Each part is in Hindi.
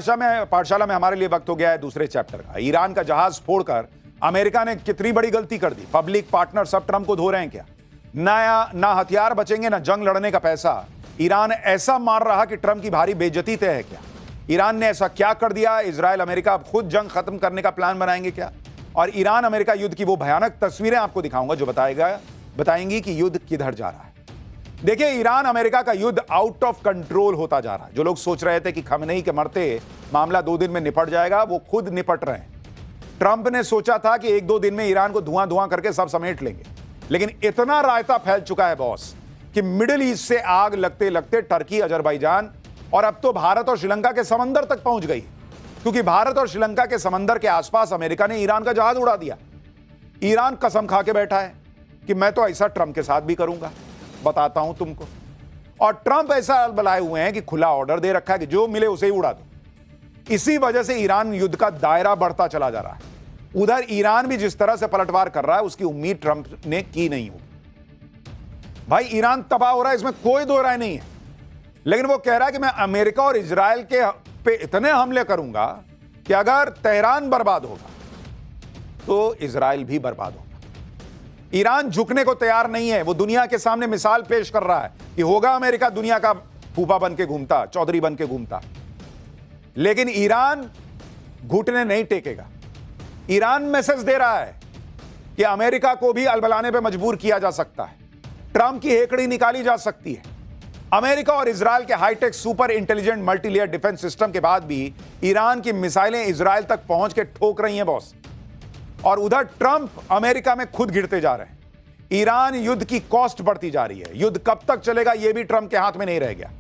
पाठशाला में हमारे लिए वक्त हो गया है दूसरे चैप्टर का। ईरान का जहाज फोड़कर अमेरिका ने कितनी बड़ी गलती कर दी। पब्लिक पार्टनर सब ट्रंप को धो रहे हैं क्या? ना हथियार बचेंगे ना जंग लड़ने का पैसा। ईरान ऐसा मार रहा कि ट्रंप की भारी बेइज्जती तय है क्या? ईरान ने ऐसा क्या कर दिया? इजराइल अमेरिका अब खुद जंग खत्म करने का प्लान बनाएंगे क्या? और ईरान अमेरिका युद्ध की वो भयानक तस्वीरें आपको दिखाऊंगा जो बताएंगी कि युद्ध किधर जा रहा है। देखिए, ईरान अमेरिका का युद्ध आउट ऑफ कंट्रोल होता जा रहा है। जो लोग सोच रहे थे कि खमेनी के मरते मामला 2 दिन में निपट जाएगा, वो खुद निपट रहे हैं। ट्रंप ने सोचा था कि 1-2 दिन में ईरान को धुआं धुआं करके सब समेट लेंगे, लेकिन इतना रायता फैल चुका है बॉस कि मिडिल ईस्ट से आग लगते लगते टर्की, अजरबैजान और अब तो भारत और श्रीलंका के समंदर तक पहुंच गई, क्योंकि भारत और श्रीलंका के समंदर के आसपास अमेरिका ने ईरान का जहाज उड़ा दिया। ईरान कसम खा के बैठा है कि मैं तो ऐसा ट्रंप के साथ भी करूंगा, बताता हूं तुमको। और ट्रंप ऐसा बुलाए हुए हैं कि खुला ऑर्डर दे रखा है कि जो मिले उसे ही उड़ा दो। इसी वजह से ईरान युद्ध का दायरा बढ़ता चला जा रहा है। उधर ईरान भी जिस तरह से पलटवार कर रहा है, उसकी उम्मीद ट्रंप ने की नहीं होगी। भाई, ईरान तबाह हो रहा है, इसमें कोई दो राय नहीं है, लेकिन वो कह रहा है कि मैं अमेरिका और इजराइल के पे इतने हमले करूंगा कि अगर तेहरान बर्बाद होगा तो इजराइल भी बर्बाद होगा। ईरान झुकने को तैयार नहीं है। वो दुनिया के सामने मिसाल पेश कर रहा है कि होगा अमेरिका दुनिया का फूफा बन के घूमता, चौधरी बन के घूमता, लेकिन ईरान घुटने नहीं टेकेगा। ईरान मैसेज दे रहा है कि अमेरिका को भी अलबलाने पे मजबूर किया जा सकता है, ट्रंप की हेकड़ी निकाली जा सकती है। अमेरिका और इजराइल के hi tech super intelligent multilayer defence system के बाद भी ईरान की मिसाइलें इजराइल तक पहुंच के ठोक रही हैं बॉस। और उधर ट्रंप अमेरिका में खुद गिरते जा रहे हैं। ईरान युद्ध की कॉस्ट बढ़ती जा रही है। युद्ध कब तक चलेगा यह भी ट्रंप के हाथ में नहीं रह गया।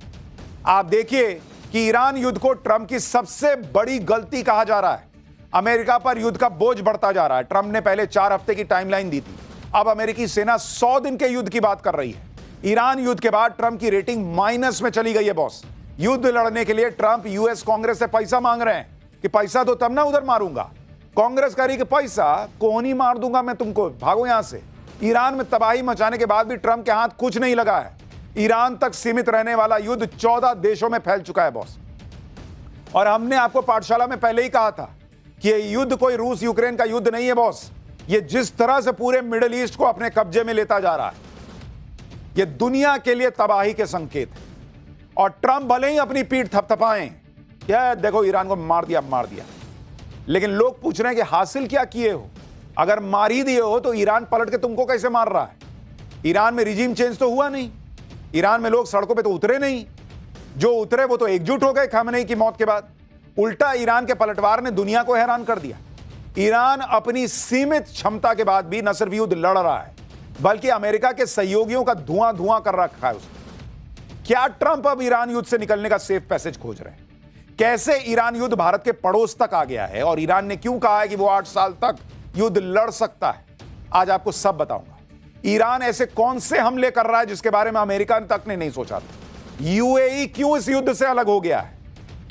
आप देखिए कि ईरान युद्ध को ट्रंप की सबसे बड़ी गलती कहा जा रहा है। अमेरिका पर युद्ध का बोझ बढ़ता जा रहा है। ट्रंप ने पहले 4 हफ्ते की टाइमलाइन दी थी, अब अमेरिकी सेना 100 दिन के युद्ध की बात कर रही है। ईरान युद्ध के बाद ट्रंप की रेटिंग माइनस में चली गई है बॉस। युद्ध लड़ने के लिए ट्रंप यूएस कांग्रेस से पैसा मांग रहे हैं कि पैसा दो तब ना उधर मारूंगा। कांग्रेस कह रही कि पैसा कौन ही मार दूंगा मैं तुमको, भागो यहां से। ईरान में तबाही मचाने के बाद भी ट्रंप के हाथ कुछ नहीं लगा है। ईरान तक सीमित रहने वाला युद्ध 14 देशों में फैल चुका है बॉस। और हमने आपको पाठशाला में पहले ही कहा था कि यह युद्ध कोई रूस यूक्रेन का युद्ध नहीं है बॉस। ये जिस तरह से पूरे मिडिल ईस्ट को अपने कब्जे में लेता जा रहा है, यह दुनिया के लिए तबाही के संकेत है। और ट्रंप भले ही अपनी पीठ थपथपाएं, क्या देखो ईरान को मार दिया, लेकिन लोग पूछ रहे हैं कि हासिल क्या किए हो? अगर मार ही दिए हो तो ईरान पलट के तुमको कैसे मार रहा है? ईरान में रिजीम चेंज तो हुआ नहीं, ईरान में लोग सड़कों पे तो उतरे नहीं। जो उतरे वो तो एकजुट हो गए खमेनी की मौत के बाद। उल्टा ईरान के पलटवार ने दुनिया को हैरान कर दिया। ईरान अपनी सीमित क्षमता के बाद भी न सिर्फ युद्ध लड़ रहा है, बल्कि अमेरिका के सहयोगियों का धुआं धुआं कर रखा है उसने। क्या ट्रंप अब ईरान युद्ध से निकलने का सेफ पैसेज खोज रहे हैं? कैसे ईरान युद्ध भारत के पड़ोस तक आ गया है और ईरान ने क्यों कहा है कि वो 8 साल तक युद्ध लड़ सकता है, आज आपको सब बताऊंगा। ईरान ऐसे कौन से हमले कर रहा है जिसके बारे में अमेरिका तक ने नहीं सोचा था? यूएई क्यों इस युद्ध से अलग हो गया है?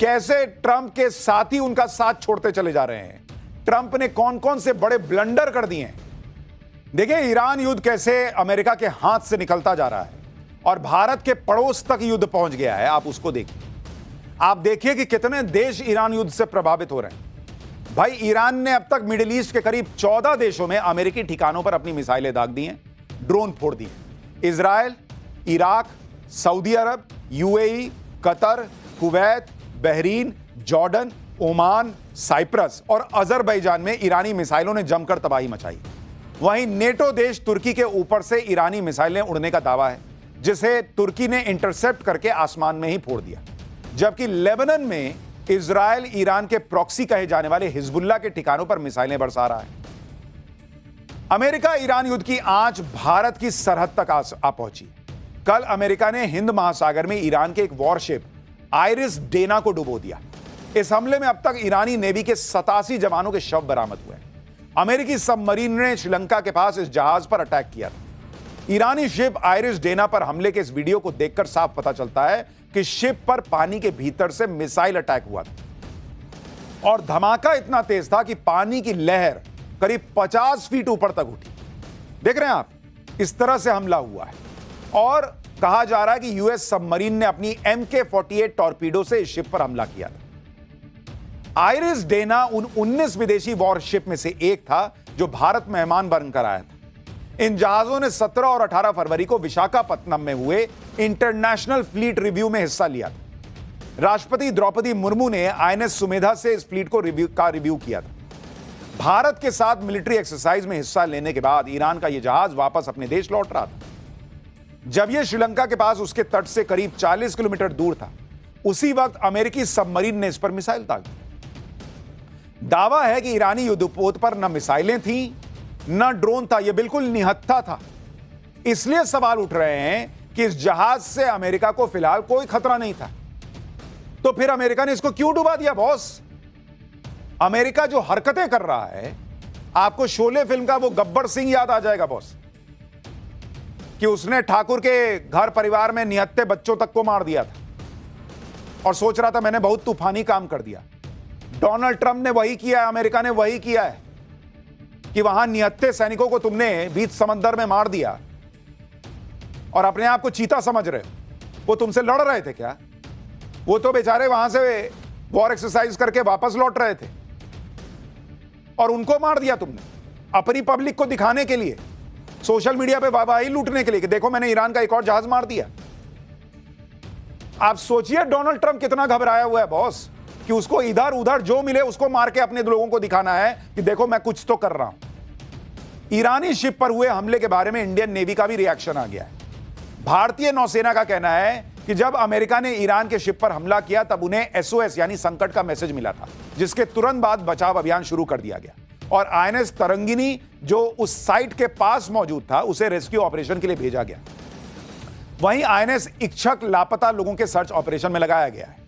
कैसे ट्रंप के साथी उनका साथ छोड़ते चले जा रहे हैं? ट्रंप ने कौन कौन से बड़े ब्लंडर कर दिए हैं? देखिए, ईरान युद्ध कैसे अमेरिका के हाथ से निकलता जा रहा है और भारत के पड़ोस तक युद्ध पहुंच गया है। आप उसको देखिए। आप देखिए कि कितने देश ईरान युद्ध से प्रभावित हो रहे हैं। भाई, ईरान ने अब तक मिडिल ईस्ट के करीब 14 देशों में अमेरिकी ठिकानों पर अपनी मिसाइलें दाग दी हैं, ड्रोन फोड़ दिए। Israel, Iraq, Saudi Arab, UAE, Qatar, Kuwait, Bahrain, Jordan, Oman, Cyprus और अजरबैजान में ईरानी मिसाइलों ने जमकर तबाही मचाई। वहीं नेटो देश तुर्की के ऊपर से ईरानी मिसाइलें उड़ने का दावा है, जिसे तुर्की ने इंटरसेप्ट करके आसमान में ही फोड़ दिया। जबकि लेबनान में इजराइल ईरान के प्रॉक्सी कहे जाने वाले हिजबुल्लाह के ठिकानों पर मिसाइलें बरसा रहा है। अमेरिका ईरान युद्ध की आंच भारत की सरहद तक आ पहुंची। कल अमेरिका ने हिंद महासागर में ईरान के एक वॉरशिप आइरिस डेना को डुबो दिया। इस हमले में अब तक ईरानी नेवी के 87 जवानों के शव बरामद हुए। अमेरिकी सबमरीन ने श्रीलंका के पास इस जहाज पर अटैक किया था। ईरानी शिप आइरिस डेना पर हमले के इस वीडियो को देखकर साफ पता चलता है कि शिप पर पानी के भीतर से मिसाइल अटैक हुआ था और धमाका इतना तेज था कि पानी की लहर करीब 50 फीट ऊपर तक उठी। देख रहे हैं आप, इस तरह से हमला हुआ है। और कहा जा रहा है कि यूएस सबमरीन ने अपनी MK-48 टॉर्पीडो से इस शिप पर हमला किया था। आइरिस डेना उन 19 विदेशी वॉरशिप में से एक था जो भारत मेहमान बनकर आया था। इन जहाजों ने 17 और 18 फरवरी को विशाखापत्तनम में हुए इंटरनेशनल फ्लीट रिव्यू में हिस्सा लिया था। राष्ट्रपति द्रौपदी मुर्मू ने आईएनएस सुमेधा से इस फ्लीट को रिव्यू किया था। भारत के साथ मिलिट्री एक्सरसाइज में हिस्सा लेने के बाद ईरान का यह जहाज वापस अपने देश लौट रहा था। जब यह श्रीलंका के पास उसके तट से करीब 40 किलोमीटर दूर था, उसी वक्त अमेरिकी सबमरीन ने इस पर मिसाइल दागी। दावा है कि ईरानी युद्धपोत पर न मिसाइलें थीं, न ड्रोन था, यह बिल्कुल निहत्था था। इसलिए सवाल उठ रहे हैं कि इस जहाज से अमेरिका को फिलहाल कोई खतरा नहीं था, तो फिर अमेरिका ने इसको क्यों डुबा दिया बॉस? अमेरिका जो हरकतें कर रहा है, आपको शोले फिल्म का वो गब्बर सिंह याद आ जाएगा बॉस, कि उसने ठाकुर के घर परिवार में निहत्थे बच्चों तक को मार दिया था और सोच रहा था मैंने बहुत तूफानी काम कर दिया। डोनाल्ड ट्रंप ने वही किया है, अमेरिका ने वही किया है कि वहां निहत्थे सैनिकों को तुमने बीच समंदर में मार दिया और अपने आप को चीता समझ रहे हो। वो तुमसे लड़ रहे थे क्या? वो तो बेचारे वहां से वॉर एक्सरसाइज करके वापस लौट रहे थे और उनको मार दिया तुमने अपनी पब्लिक को दिखाने के लिए, सोशल मीडिया पे वाहवाही लूटने के लिए कि देखो मैंने ईरान का एक और जहाज मार दिया। आप सोचिए डोनाल्ड ट्रंप कितना घबराया हुआ है बॉस, कि उसको इधर उधर जो मिले उसको मार के अपने लोगों को दिखाना है कि देखो मैं कुछ तो कर रहा हूं। ईरानी शिप पर हुए हमले के बारे में इंडियन नेवी का भी रिएक्शन आ गया है। भारतीय नौसेना का कहना है कि जब अमेरिका ने ईरान के शिप पर हमला किया तब उन्हें एसओएस यानी संकट का मैसेज मिला था, जिसके तुरंत बाद बचाव अभियान शुरू कर दिया गया और आईएनएस तरंगिनी जो उस साइट के पास मौजूद था उसे रेस्क्यू ऑपरेशन के लिए भेजा गया। वहीं आईएनएस इच्छक लापता लोगों के सर्च ऑपरेशन में लगाया गया है।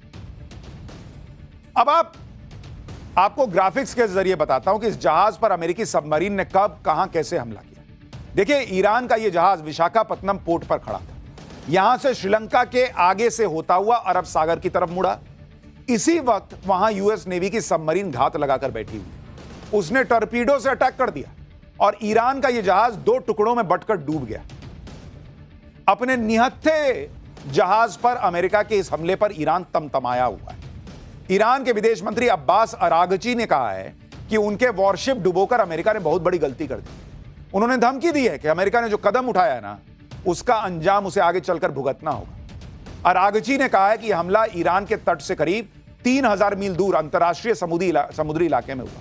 अब आपको ग्राफिक्स के जरिए बताता हूं कि इस जहाज पर अमेरिकी सबमरीन ने कब, कहां, कैसे हमला किया। देखिए, ईरान का यह जहाज विशाखापत्तनम पोर्ट पर खड़ा था। यहां से श्रीलंका के आगे से होता हुआ अरब सागर की तरफ मुड़ा। इसी वक्त वहां यूएस नेवी की सबमरीन घात लगाकर बैठी हुई। उसने टॉर्पीडो से अटैक कर दिया और ईरान का यह जहाज 2 टुकड़ों में बंटकर डूब गया। अपने निहत्थे जहाज पर अमेरिका के इस हमले पर ईरान तमतमाया हुआ है। ईरान के विदेश मंत्री अब्बास अरागची ने कहा है कि उनके वॉरशिप डुबोकर अमेरिका ने बहुत बड़ी गलती कर दी। उन्होंने धमकी दी है कि अमेरिका ने जो कदम उठाया है ना, उसका अंजाम उसे आगे चलकर भुगतना होगा। अरागची ने कहा है कि यह हमला ईरान के तट से करीब 3000 मील दूर अंतर्राष्ट्रीय समुद्री इलाके में हुआ।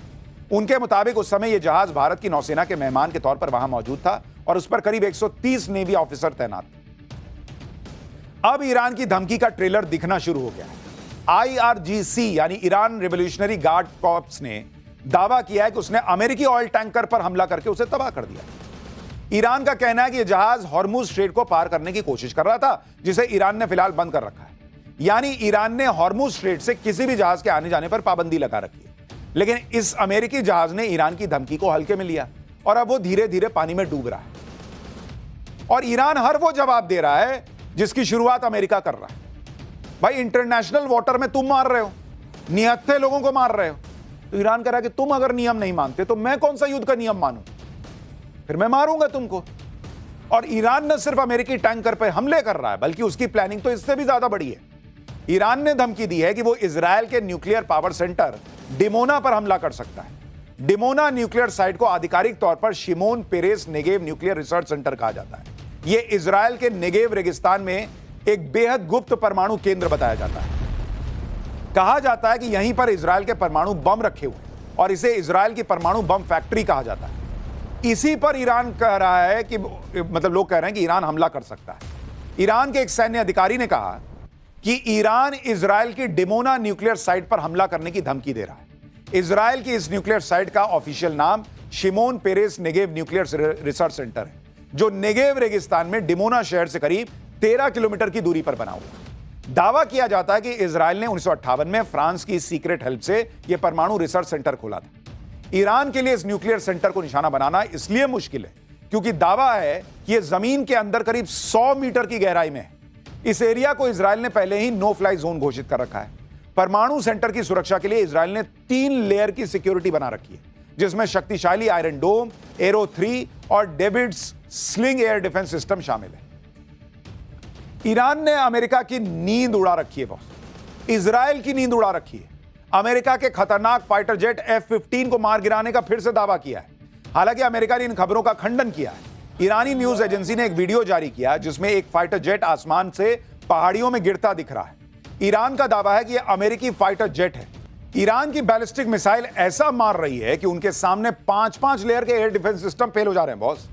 उनके मुताबिक उस समय यह जहाज भारत की नौसेना के मेहमान के तौर पर वहां मौजूद था और उस पर करीब 130 नेवी ऑफिसर तैनात थे। अब ईरान की धमकी का ट्रेलर दिखना शुरू हो गया है। IRGC यानी ईरान रिवोल्यूशनरी गार्ड कॉर्प्स ने दावा किया है कि उसने अमेरिकी ऑयल टैंकर पर हमला करके उसे तबाह कर दिया। ईरान का कहना है कि यह जहाज हॉर्मुज स्ट्रेट को पार करने की कोशिश कर रहा था, जिसे ईरान ने फिलहाल बंद कर रखा है। यानी ईरान ने हॉर्मुज स्ट्रेट से किसी भी जहाज के आने जाने पर पाबंदी लगा रखी है। लेकिन इस अमेरिकी जहाज ने ईरान की धमकी को हल्के में लिया और अब वो धीरे धीरे पानी में डूब रहा है। और ईरान हर वो जवाब दे रहा है जिसकी शुरुआत अमेरिका कर रहा है। भाई, इंटरनेशनल वाटर में तुम मार रहे हो, निहत्थे लोगों को मार रहे हो, तो ईरान कह रहा है कि तुम अगर नियम नहीं मानते तो मैं कौन सा युद्ध का नियम मानूं, फिर मैं मारूंगा तुमको। और ईरान न सिर्फ अमेरिकी टैंकर पर हमले कर रहा है, बल्कि उसकी प्लानिंग तो इससे भी ज्यादा बड़ी है। ईरान ने धमकी दी है कि वो इजरायल के न्यूक्लियर पावर सेंटर डिमोना पर हमला कर सकता है। डिमोना न्यूक्लियर साइट को आधिकारिक तौर पर Shimon Peres Negev nuclear research centre कहा जाता है। यह इजरायल के नेगेव रेगिस्तान में एक बेहद गुप्त परमाणु केंद्र बताया जाता है। कहा जाता है कि यहीं पर इजरायल के परमाणु बम रखे हुए हैं और इसे इजरायल की परमाणु बम फैक्ट्री कहा जाता है। इसी पर ईरान कह रहा है कि लोग कह रहे हैं कि ईरान हमला कर सकता है। ईरान के एक सैन्य अधिकारी ने कहा कि ईरान इजरायल की डिमोना न्यूक्लियर साइट पर हमला करने की धमकी दे रहा है। इजरायल की इस न्यूक्लियर साइट का ऑफिशियल नाम Shimon Peres Negev nuclear research centre है, जो नेगेव रेगिस्तान में डिमोना शहर से करीब 13 किलोमीटर की दूरी पर बना हुआ। दावा किया जाता है कि इजरायल ने 1958 में फ्रांस की सीक्रेट हेल्प से यह परमाणु रिसर्च सेंटर खोला था। ईरान के लिए इस न्यूक्लियर सेंटर को निशाना बनाना इसलिए मुश्किल है क्योंकि दावा है कि यह जमीन के अंदर करीब 100 मीटर की गहराई में है। इस एरिया को इजरायल ने पहले ही नो फ्लाई जोन घोषित कर रखा है। परमाणु सेंटर की सुरक्षा के लिए इजरायल ने 3 लेयर की सिक्योरिटी बना रखी है, जिसमें शक्तिशाली आयरन डोम, एरो 3 और David's sling air defence system शामिल है। ईरान ने अमेरिका की नींद उड़ा रखी है बॉस, इजरायल की नींद उड़ा रखी है। अमेरिका के खतरनाक फाइटर जेट F-15 को मार गिराने का फिर से दावा किया है। हालांकि अमेरिका ने इन खबरों का खंडन किया है। ईरानी न्यूज एजेंसी ने एक वीडियो जारी किया जिसमें एक फाइटर जेट आसमान से पहाड़ियों में गिरता दिख रहा है। ईरान का दावा है कि यह अमेरिकी फाइटर जेट है। ईरान की बैलिस्टिक मिसाइल ऐसा मार रही है कि उनके सामने 5-5 लेयर के एयर डिफेंस सिस्टम फेल हो जा रहे हैं बॉस।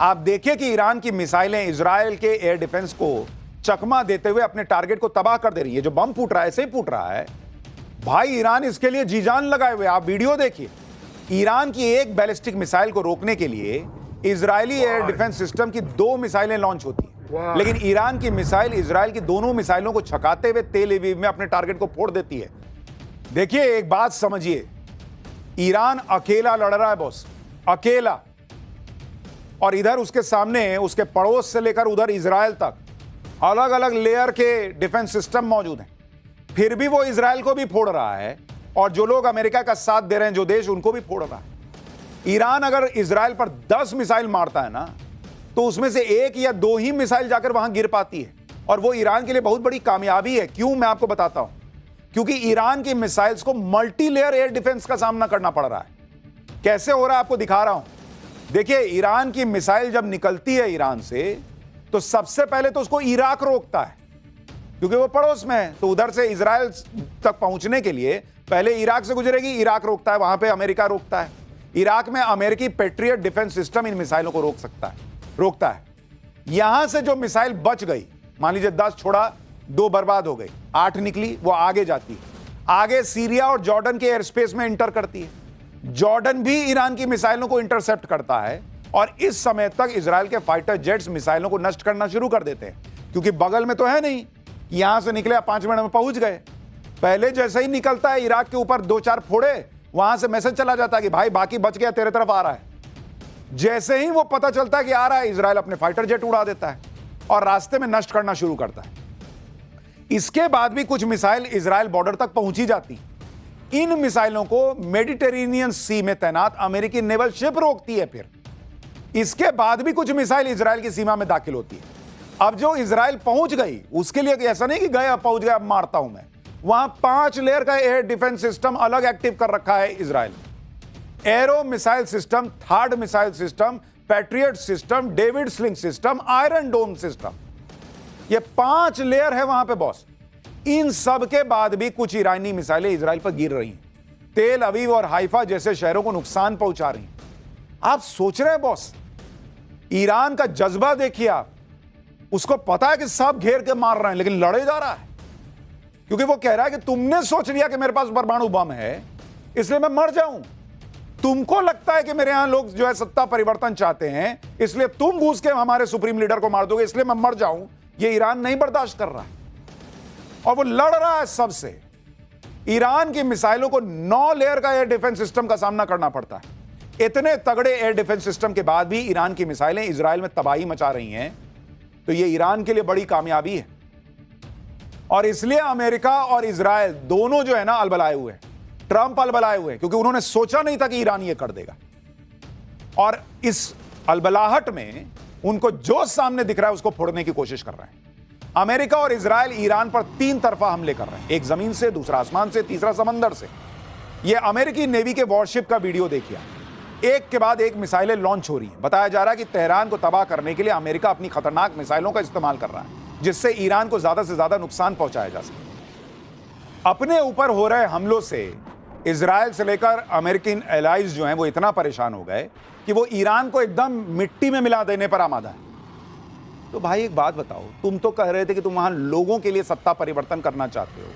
आप देखिए कि ईरान की मिसाइलें इजराइल के एयर डिफेंस को चकमा देते हुए अपने टारगेट को तबाह कर दे रही है। जो बम फूट रहा है ऐसे ही फूट रहा है भाई। ईरान इसके लिए जी जान लगाए हुए। आप वीडियो देखिए। ईरान की एक बैलिस्टिक मिसाइल को रोकने के लिए इजरायली एयर डिफेंस सिस्टम की 2 मिसाइलें लॉन्च होती हैं, लेकिन ईरान की मिसाइल इजराइल की दोनों मिसाइलों को छकाते हुए तेल अवीव में अपने टारगेट को फोड़ देती है। देखिए, एक बात समझिए, ईरान अकेला लड़ रहा है बॉस, अकेला। और इधर उसके सामने उसके पड़ोस से लेकर उधर इजराइल तक अलग अलग लेयर के डिफेंस सिस्टम मौजूद हैं। फिर भी वो इजराइल को भी फोड़ रहा है और जो लोग अमेरिका का साथ दे रहे हैं, जो देश, उनको भी फोड़ रहा है। ईरान अगर इजराइल पर 10 मिसाइल मारता है ना, तो उसमें से 1 या 2 ही मिसाइल जाकर वहां गिर पाती है, और वो ईरान के लिए बहुत बड़ी कामयाबी है। क्यों, मैं आपको बताता हूं। क्योंकि ईरान की मिसाइल्स को मल्टी लेयर एयर डिफेंस का सामना करना पड़ रहा है। कैसे हो रहा है आपको दिखा रहा हूं। देखिए, ईरान की मिसाइल जब निकलती है ईरान से, तो सबसे पहले तो उसको इराक रोकता है, क्योंकि वो पड़ोस में है। तो उधर से इजराइल तक पहुंचने के लिए पहले इराक से गुजरेगी, इराक रोकता है, वहां पे अमेरिका रोकता है। इराक में अमेरिकी पेट्रियट डिफेंस सिस्टम इन मिसाइलों को रोकता है। यहां से जो मिसाइल बच गई, मान लीजिए 10 छोड़ा, 2 बर्बाद हो गई, 8 निकली, वो आगे जाती है। आगे सीरिया और जॉर्डन के एयर स्पेस में इंटर करती है। जॉर्डन भी ईरान की मिसाइलों को इंटरसेप्ट करता है, और इस समय तक इजराइल के फाइटर जेट्स मिसाइलों को नष्ट करना शुरू कर देते हैं, क्योंकि बगल में तो है नहीं। यहां से निकले, 5 मिनट में पहुंच गए। पहले जैसे ही निकलता है इराक के ऊपर 2-4 फोड़े, वहां से मैसेज चला जाता है कि भाई बाकी बच गया, तेरे तरफ आ रहा है। जैसे ही वो पता चलता है कि आ रहा है, इजराइल अपने फाइटर जेट उड़ा देता है और रास्ते में नष्ट करना शुरू करता है। इसके बाद भी कुछ मिसाइल इजराइल बॉर्डर तक पहुंची जाती। इन मिसाइलों को मेडिटेरेनियन सी में तैनात अमेरिकी नेवल शिप रोकती है। फिर इसके बाद भी कुछ मिसाइल इजराइल की सीमा में दाखिल होती है। अब जो इजराइल पहुंच गई, उसके लिए ऐसा नहीं कि गया, पहुंच गया, अब मारता हूं मैं। वहां 5 लेयर का एयर डिफेंस सिस्टम अलग एक्टिव कर रखा है Israel. Arrow missile system, third missile system, Patriot system, David Sling system, Iron Dome system, ये 5 लेयर है वहां पे बॉस। इन सब के बाद भी कुछ ईरानी मिसाइलें इजराइल पर गिर रही हैं, तेल अवीव और हाइफा जैसे शहरों को नुकसान पहुंचा रही हैं। आप सोच रहे हैं बॉस, ईरान का जज्बा देखिए आप। उसको पता है कि सब घेर के मार रहे हैं, लेकिन लड़े जा रहा है, क्योंकि वो कह रहा है कि तुमने सोच लिया कि मेरे पास परमाणु बम है, इसलिए मैं मर जाऊं। तुमको लगता है कि मेरे यहां लोग जो है सत्ता परिवर्तन चाहते हैं, इसलिए तुम घुस के हमारे सुप्रीम लीडर को मार दोगे, इसलिए मैं मर जाऊं। ये ईरान नहीं बर्दाश्त कर रहा है और वो लड़ रहा है सबसे। ईरान की मिसाइलों को 9 लेयर का एयर डिफेंस सिस्टम का सामना करना पड़ता है। इतने तगड़े एयर डिफेंस सिस्टम के बाद भी ईरान की मिसाइलें इजराइल में तबाही मचा रही हैं, तो ये ईरान के लिए बड़ी कामयाबी है। और इसलिए अमेरिका और इजराइल दोनों जो है ना अलबलाए हुए हैं। ट्रंप अलबलाए हुए हैं, क्योंकि उन्होंने सोचा नहीं था कि ईरान ये कर देगा। और इस अलबलाहट में उनको जो सामने दिख रहा है उसको फोड़ने की कोशिश कर रहे हैं। अमेरिका और इजराइल ईरान पर 3 तरफा हमले कर रहे हैं, एक जमीन से, दूसरा आसमान से, तीसरा समंदर से। यह अमेरिकी नेवी के वॉरशिप का वीडियो देखिए। एक के बाद एक मिसाइलें लॉन्च हो रही हैं। बताया जा रहा है कि तेहरान को तबाह करने के लिए अमेरिका अपनी खतरनाक मिसाइलों का इस्तेमाल कर रहा है, जिससे ईरान को ज्यादा से ज्यादा नुकसान पहुंचाया जा सके। अपने ऊपर हो रहे हमलों से इजराइल से लेकर अमेरिकन एलाइज जो हैं वो इतना परेशान हो गए कि वो ईरान को एकदम मिट्टी में मिला देने पर आमादा है। तो भाई एक बात बताओ, तुम तो कह रहे थे कि तुम वहां लोगों के लिए सत्ता परिवर्तन करना चाहते हो।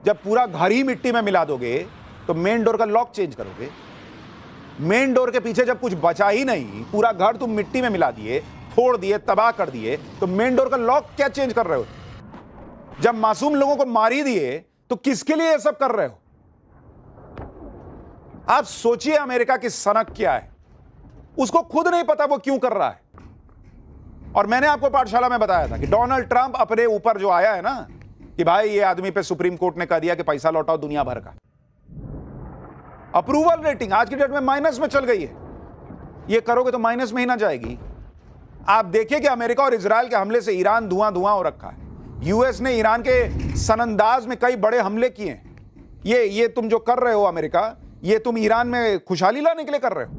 जब पूरा घर ही मिट्टी में मिला दोगे तो मेन डोर का लॉक चेंज करोगे। मेन डोर के पीछे जब कुछ बचा ही नहीं, पूरा घर तुम मिट्टी में मिला दिए, फोड़ दिए, तबाह कर दिए, तो मेन डोर का लॉक क्या चेंज कर रहे हो? जब मासूम लोगों को मार ही दिए तो किसके लिए ये सब कर रहे हो? आप सोचिए अमेरिका की सनक क्या है। उसको खुद नहीं पता वो क्यों कर रहा है। और मैंने आपको पाठशाला में बताया था कि डोनाल्ड ट्रंप अपने ऊपर जो आया है ना कि भाई ये आदमी पे सुप्रीम कोर्ट ने कह दिया कि पैसा लौटाओ दुनिया भर का, अप्रूवल रेटिंग आज की डेट में माइनस में चल गई है। ये करोगे तो माइनस में ही ना जाएगी। आप देखिए कि अमेरिका और इजराइल के हमले से ईरान धुआं धुआं हो रखा है। यूएस ने ईरान के सनंदाज में कई बड़े हमले किए हैं। ये तुम जो कर रहे हो अमेरिका, ये तुम ईरान में खुशहाली लाने के लिए कर रहे हो।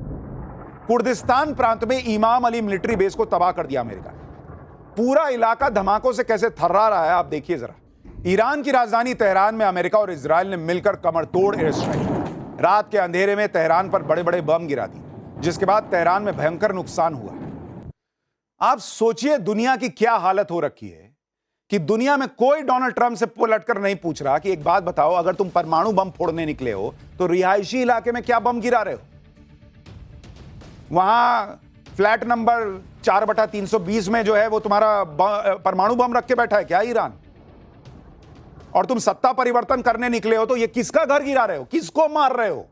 कुर्दिस्तान प्रांत में इमाम अली मिलिट्री बेस को तबाह कर दिया अमेरिका ने। पूरा इलाका धमाकों से कैसे थर्रा रहा है आप देखिए जरा। ईरान की राजधानी तेहरान में अमेरिका और इजराइल ने मिलकर कमर तोड़ एयर स्ट्राइक, रात के अंधेरे में तेहरान पर बड़े बड़े बम गिरा दिए, जिसके बाद तेहरान में भयंकर नुकसान हुआ। आप सोचिए दुनिया की क्या हालत हो रखी है कि दुनिया में कोई डोनाल्ड ट्रंप से पलटकर नहीं पूछ रहा कि एक बात बताओ, अगर तुम परमाणु बम फोड़ने निकले हो तो रिहायशी इलाके में क्या बम गिरा रहे हो? वहां फ्लैट नंबर 4/320 में जो है वो तुम्हारा परमाणु बम रख के बैठा है क्या ईरान? और तुम सत्ता परिवर्तन करने निकले हो तो ये किसका घर गिरा रहे हो, किसको मार रहे हो?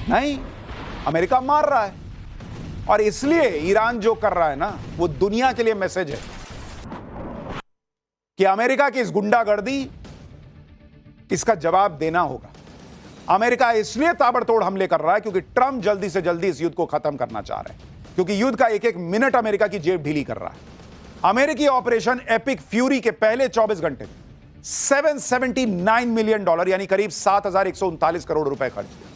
नहीं, अमेरिका मार रहा है। और इसलिए ईरान जो कर रहा है ना, वो दुनिया के लिए मैसेज है कि अमेरिका की इस गुंडागर्दी, इसका जवाब देना होगा। अमेरिका इसलिए ताबड़तोड़ हमले कर रहा है क्योंकि ट्रंप जल्दी से जल्दी इस युद्ध को खत्म करना चाह रहे हैं, क्योंकि युद्ध का एक एक मिनट अमेरिका की जेब ढीली कर रहा है। अमेरिकी ऑपरेशन एपिक फ्यूरी के पहले 24 घंटे में $779 मिलियन यानी करीब 7,139 करोड़ रुपए खर्च किए।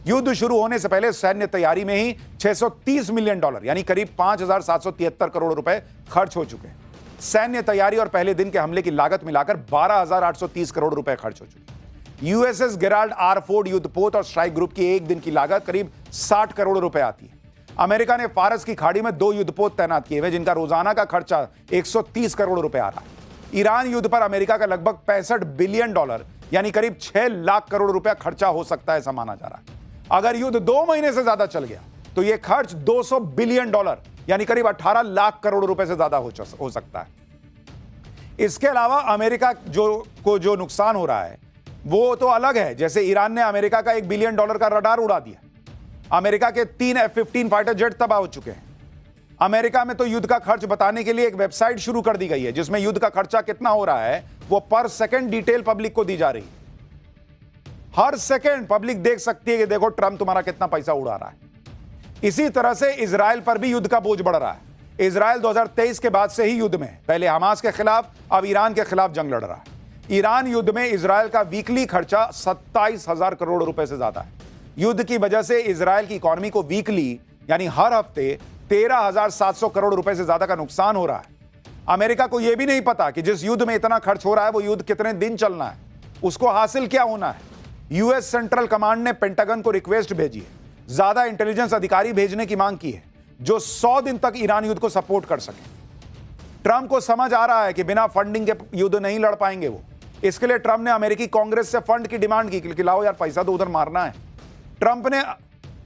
युद्ध शुरू होने से पहले सैन्य तैयारी में ही $630 मिलियन यानी करीब 5,773 करोड़ रुपए खर्च हो चुके हैं। सैन्य तैयारी और पहले दिन के हमले की लागत मिलाकर 12,830 करोड़ रुपए खर्च हो चुके हैं। यूएसएस गेराल्ड आर फोर्ड युद्धपोत और स्ट्राइक ग्रुप की एक दिन की लागत करीब 60 करोड़ रुपए आती है। अमेरिका ने फारस की खाड़ी में 2 युद्धपोत तैनात किए हुए, जिनका रोजाना का खर्चा 130 करोड़ रुपए आ रहा है। ईरान युद्ध पर अमेरिका का लगभग $65 बिलियन यानी करीब 6 लाख करोड़ रुपया खर्चा हो सकता है, ऐसा माना जा रहा है। अगर युद्ध 2 महीने से ज्यादा चल गया तो यह खर्च $200 बिलियन यानी करीब 18 लाख करोड़ रुपए से ज्यादा हो सकता है। इसके अलावा अमेरिका जो नुकसान हो रहा है वो तो अलग है, जैसे ईरान ने अमेरिका का $1 बिलियन का रडार उड़ा दिया। अमेरिका के 3 F-15 फाइटर जेट तबाह हो चुके हैं। अमेरिका में तो युद्ध का खर्च बताने के लिए एक वेबसाइट शुरू कर दी गई है, जिसमें युद्ध का खर्चा कितना हो रहा है वो पर सेकंड डिटेल पब्लिक को दी जा रही है। हर सेकंड पब्लिक देख सकती है कि देखो ट्रंप तुम्हारा कितना पैसा उड़ा रहा है। इसी तरह से इजराइल पर भी युद्ध का बोझ बढ़ रहा है। इजराइल 2023 के बाद से ही युद्ध में, पहले हमास के खिलाफ, अब ईरान के खिलाफ जंग लड़ रहा है। ईरान युद्ध में इजराइल का वीकली खर्चा 27,000 करोड़ रुपए से ज्यादा है। युद्ध की वजह से इजराइल की इकोनॉमी को वीकली यानी हर हफ्ते 13,700 करोड़ रुपए से ज्यादा का नुकसान हो रहा है। अमेरिका को यह भी नहीं पता कि जिस युद्ध में इतना खर्च हो रहा है वो युद्ध कितने दिन चलना है, उसको हासिल क्या होना है। यूएस सेंट्रल कमांड ने पेंटागन को रिक्वेस्ट भेजी है, ज्यादा इंटेलिजेंस अधिकारी भेजने की मांग की है, जो 100 दिन तक ईरान युद्ध को सपोर्ट कर सके। ट्रंप को समझ आ रहा है कि बिना फंडिंग के युद्ध नहीं लड़ पाएंगे वो। इसके लिए ट्रंप ने अमेरिकी कांग्रेस से फंड की डिमांड की कि लाओ यार पैसा तो उधर मारना है।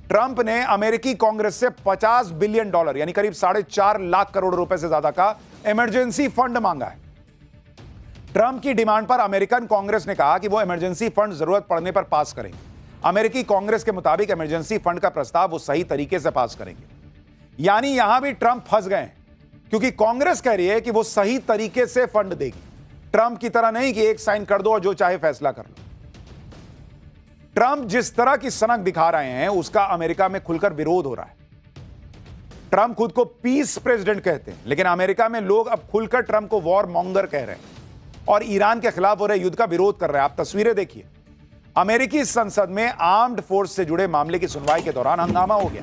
ट्रंप ने अमेरिकी कांग्रेस से $50 बिलियन यानी करीब 4.5 लाख करोड़ रुपए से ज्यादा का इमरजेंसी फंड मांगा है। ट्रंप की डिमांड पर अमेरिकन कांग्रेस ने कहा कि वो इमरजेंसी फंड जरूरत पड़ने पर पास करेंगे। अमेरिकी कांग्रेस के मुताबिक इमरजेंसी फंड का प्रस्ताव वो सही तरीके से पास करेंगे। यानी यहां भी ट्रंप फंस गए, क्योंकि कांग्रेस कह रही है कि वो सही तरीके से फंड देगी, ट्रंप की तरह नहीं कि एक साइन कर दो और जो चाहे फैसला कर लो। ट्रंप जिस तरह की सनक दिखा रहे हैं उसका अमेरिका में खुलकर विरोध हो रहा है। ट्रंप खुद को पीस प्रेसिडेंट कहते हैं, लेकिन अमेरिका में लोग अब खुलकर ट्रंप को वॉर मॉन्गर कह रहे हैं और ईरान के खिलाफ हो रहे युद्ध का विरोध कर रहे हैं। आप तस्वीरें देखिए। अमेरिकी संसद में आर्म्ड फोर्स से जुड़े मामले की सुनवाई के दौरान हंगामा हो गया।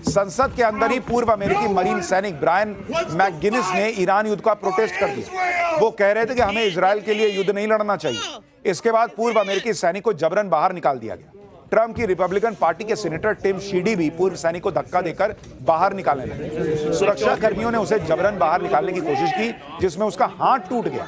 संसद के अंदर ही पूर्व अमेरिकी मरीन सैनिक ब्रायन मैकगिनिस ने ईरान युद्ध का प्रोटेस्ट कर दिया। वो कह रहे थे कि हमें इजराइल के लिए युद्ध नहीं लड़ना चाहिए। इसके बाद पूर्व अमेरिकी सैनिक को जबरन बाहर निकाल दिया गया। ट्रंप की रिपब्लिकन पार्टी के सीनेटर टिम शीडी भी पूर्व सैनिक को धक्का देकर बाहर निकालने लगे। सुरक्षा कर्मियों ने उसे जबरन बाहर निकालने की कोशिश की, जिसमें उसका हाथ टूट गया।